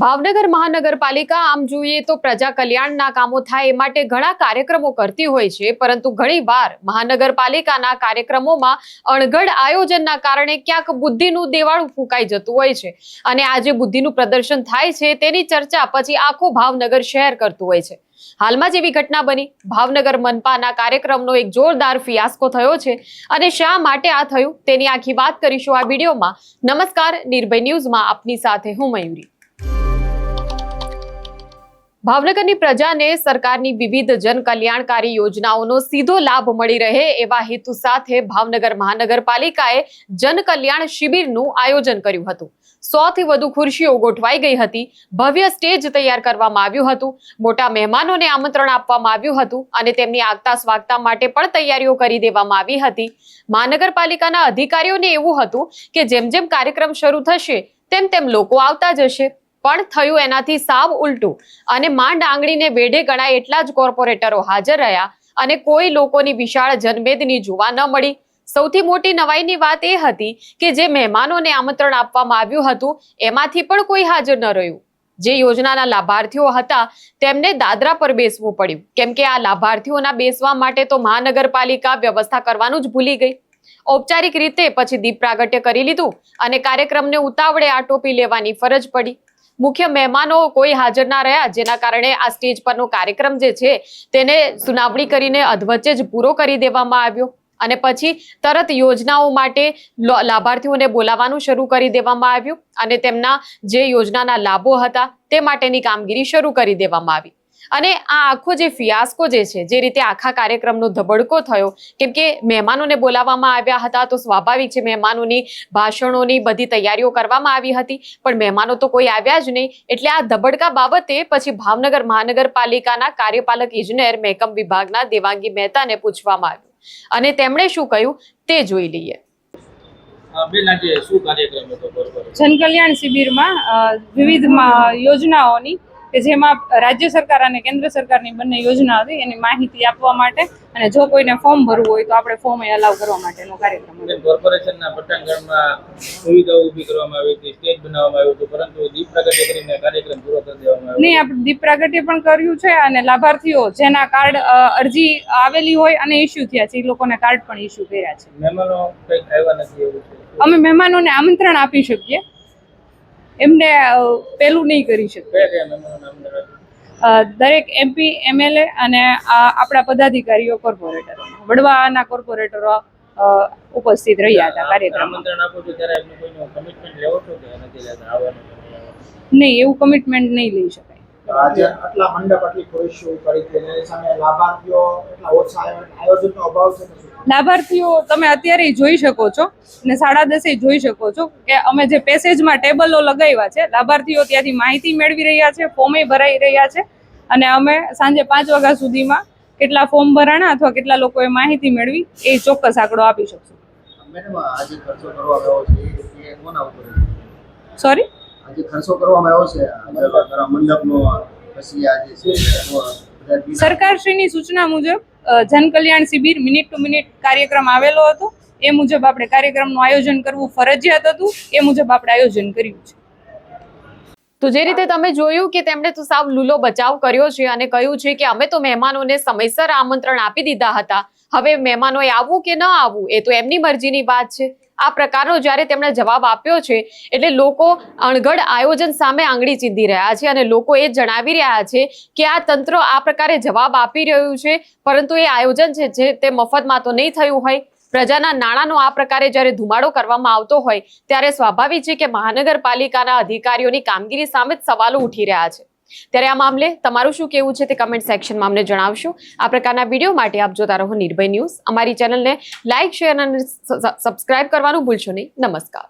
ભાવનગર મહાનગરપાલિકા આમ જોઈએ તો પ્રજા કલ્યાણના કામો થાય એ માટે ઘણા કાર્યક્રમો કરતી હોય છે, પરંતુ ઘણીવાર મહાનગરપાલિકાના કાર્યક્રમોમાં અણઘડ આયોજનના કારણે ક્યાંક બુદ્ધિનું દેવાળું ફૂંકાઈ જતું હોય છે અને આજે બુદ્ધિનું પ્રદર્શન થાય છે તેની ચર્ચા પછી આખું ભાવનગર શહેર કરતું હોય છે। હાલમાં જેવી ઘટના બની, ભાવનગર મનપાના કાર્યક્રમનો એક જોરદાર ફિયાસ્કો થયો છે અને શા માટે આ થયું તેની આખી વાત કરીશું આ વિડીયોમાં। નમસ્કાર, નિર્ભય ન્યૂઝમાં આપની સાથે હું મયુરી। ભાવનગરની પ્રજાને સરકારની વિવિધ જન કલ્યાણકારી યોજનાઓનો સીધો લાભ મળી રહે એવા હેતુ સાથે ભાવનગર મહાનગરપાલિકાએ જન કલ્યાણ શિબિરનું આયોજન કર્યું હતું। 100 થી વધુ ખુરશીઓ ગોઠવાઈ ગઈ હતી, ભવ્ય સ્ટેજ તૈયાર કરવામાં આવ્યું હતું, મોટા મહેમાનોને આમંત્રણ આપવામાં આવ્યું હતું અને તેમની આગતા સ્વાગતા માટે પણ તૈયારીઓ કરી દેવામાં આવી હતી। મહાનગરપાલિકાના અધિકારીઓને એવું હતું કે જેમ જેમ કાર્યક્રમ શરૂ થશે તેમ તેમ લોકો આવતા જશે, પણ થયું એનાથી સાવ ઉલટું અને માંડ આંગળીને વેઢે ગણાય એટલા જ કોર્પોરેટરો હાજર રહ્યા અને કોઈ લોકોની વિશાળ જનમેદની જોવા ન મળી। સૌથી મોટી નવાઈની વાત એ હતી કે જે મહેમાનોને આમંત્રણ આપવામાં આવ્યું હતું એમાંથી પણ કોઈ હાજર ન રહ્યું। જે યોજનાના લાભાર્થીઓ હતા તેમને દાદરા પર બેસવું પડ્યું, કેમ કે આ લાભાર્થીઓના બેસવા માટે તો મહાનગરપાલિકા વ્યવસ્થા કરવાનું જ ભૂલી ગઈ। ઔપચારિક રીતે પછી દીપ પ્રાગટ્ય કરી લીધું અને કાર્યક્રમને ઉતાવળે આટોપી લેવાની ફરજ પડી। મુખ્ય મહેમાનો કોઈ હાજર ના રહ્યા, જેના કારણે આ સ્ટેજ પરનો કાર્યક્રમ જે છે તેને સુનાવણી કરીને અધવચ્ચે જ પૂરો કરી દેવામાં આવ્યો અને પછી તરત યોજનાઓ માટે લાભાર્થીઓને બોલાવવાનું શરૂ કરી દેવામાં આવ્યું અને તેમના જે યોજનાના લાભો હતા તે માટેની કામગીરી શરૂ કરી દેવામાં આવી। અને આ આખો જે ફિયાસ્કો જે છે, જે રીતે આખા કાર્યક્રમનો ધબડકો થયો, કેમ કે મહેમાનોને બોલાવવામાં આવ્યા હતા તો સ્વાભાવિક છે મહેમાનોની ભાષણોની બધી તૈયારીઓ કરવામાં આવી હતી, પણ મહેમાનો તો કોઈ આવ્યા જ નહીં। એટલે આ ધબડકા બાબતે પછી ભાવનગર મહાનગરપાલિકાના કાર્યપાલક ઇજનેર મહેકમ વિભાગના દેવાંગી મહેતાને પૂછવામાં આવ્યું અને તેમણે શું કહ્યું તે જોઈ લઈએ। જન કલ્યાણ શિબિરમાં વિવિધ યોજનાઓની કે જેમાં રાજ્ય સરકાર અને કેન્દ્ર સરકારની બંને યોજના હતી એની માહિતી આપવા માટે અને જો કોઈને ફોર્મ ભરવું હોય તો આપણે ફોર્મ અલાવ કરવા માટેનો કાર્યક્રમ હતો। કોર્પોરેશનના પટાંગણમાં સુવિધાઓ ઊભી કરવામાં આવી હતી, સ્ટેજ બનાવવામાં આવ્યું હતું, પરંતુ દીપ પ્રાગટ્ય કરીને કાર્યક્રમ પૂરો કરી દેવામાં આવ્યો। નહીં, આપણે દીપ પ્રાગટ્ય પણ કર્યું છે અને લાભાર્થીઓ જેના કાર્ડ અરજી આવેલી હોય અને ઇસ્યુ થયા છે એ લોકોને કાર્ડ પણ ઇસ્યુ કર્યા છે। મહેમાનો કંઈક આવ્યા નથી એવું છે? અમે મહેમાનોને આમંત્રણ આપી શકીએ, એમને પેલું નહીં કરી શકીએ। દરેક MP, MLA અને આપણા પદાધિકારીઓ, કોર્પોરેટરો, વડવાના કોર્પોરેટરો ઉપસ્થિત રહ્યા હતા કાર્યક્રમમાં। આમંત્રણ આપો છો ત્યારે એમનું કોઈનું કમિટમેન્ટ લેવો છો કે નથી લેતા આવવાનું? નહીં, એવું કમિટમેન્ટ નહીં લઈ શકાય। આજે આટલા મંડપ આટલી ખુરશીઓ કરી છે એની સામે લાભાર્થીઓ એટલા ઓછા આયોજનનો અભાવ છે? લાભાર્થીઓ તમે અત્યારે જોઈ શકો છો અને 10:30 જોઈ શકો છો કે અમે જે પેસેજમાં ટેબલો લગાવ્યા છે, લાભાર્થીઓ ત્યાંથી માહિતી મેળવી રહ્યા છે, ફોર્મે ભરાઈ રહ્યા છે અને અમે સાંજે 5 વાગ્યા સુધીમાં કેટલા ફોર્મ ભરાણા અથવા કેટલા લોકોએ માહિતી મેળવી એ ચોક્કસ આંકડો આપી શકશું। મેડમ, આજે ખર્ચો કરવામાં આવ્યો છે એ કોના ઉપર? સોરી, આજે ખર્ચો કરવામાં આવ્યો છે મંડપનો, પછી આજે છે સરકારશ્રીની સૂચના મુજબ જન કલ્યાણ શિબિર મિનિટ ટુ મિનિટ કાર્યક્રમ આવેલો હતો, એ મુજબ આપણે કાર્યક્રમનું આયોજન કરવું ફરજિયાત હતું, એ મુજબ આપણે આયોજન કર્યું છે। તો જે રીતે તમે જોયું કે તેમણે તો સાવ લૂલો બચાવ કર્યો છે અને કહ્યું છે કે અમે તો મહેમાનોને સમયસર આમંત્રણ આપી દીધા હતા, હવે મહેમાનોએ આવવું કે ન આવવું એ તો એમની મરજીની વાત છે। આ પ્રકારનો જ્યારે તેમણે જવાબ આપ્યો છે એટલે લોકો અણઘડ આયોજન સામે આંગળી ચીંધી રહ્યા છે અને લોકો એ જણાવી રહ્યા છે કે આ તંત્ર આ પ્રકારે જવાબ આપી રહ્યું છે, પરંતુ એ આયોજન છે તે મફતમાં તો નહીં થયું હોય। પ્રજાના નાણાંનો આ પ્રકારે જ્યારે ધુમાડો કરવામાં આવતો હોય ત્યારે સ્વાભાવિક છે કે મહાનગરપાલિકાના અધિકારીઓની કામગીરી સામે જ સવાલો ઉઠી રહ્યા છે। ત્યારે આ મામલે તમારું શું કહેવું છે તે કમેન્ટ સેક્શનમાં અમને જણાવશો। આ પ્રકારના વિડીયો માટે આપ જોતા રહો નિર્ભય ન્યૂઝ। અમારી ચેનલને લાઇક, શેર અને સબસ્ક્રાઇબ કરવાનું ભૂલશો નહીં। નમસ્કાર।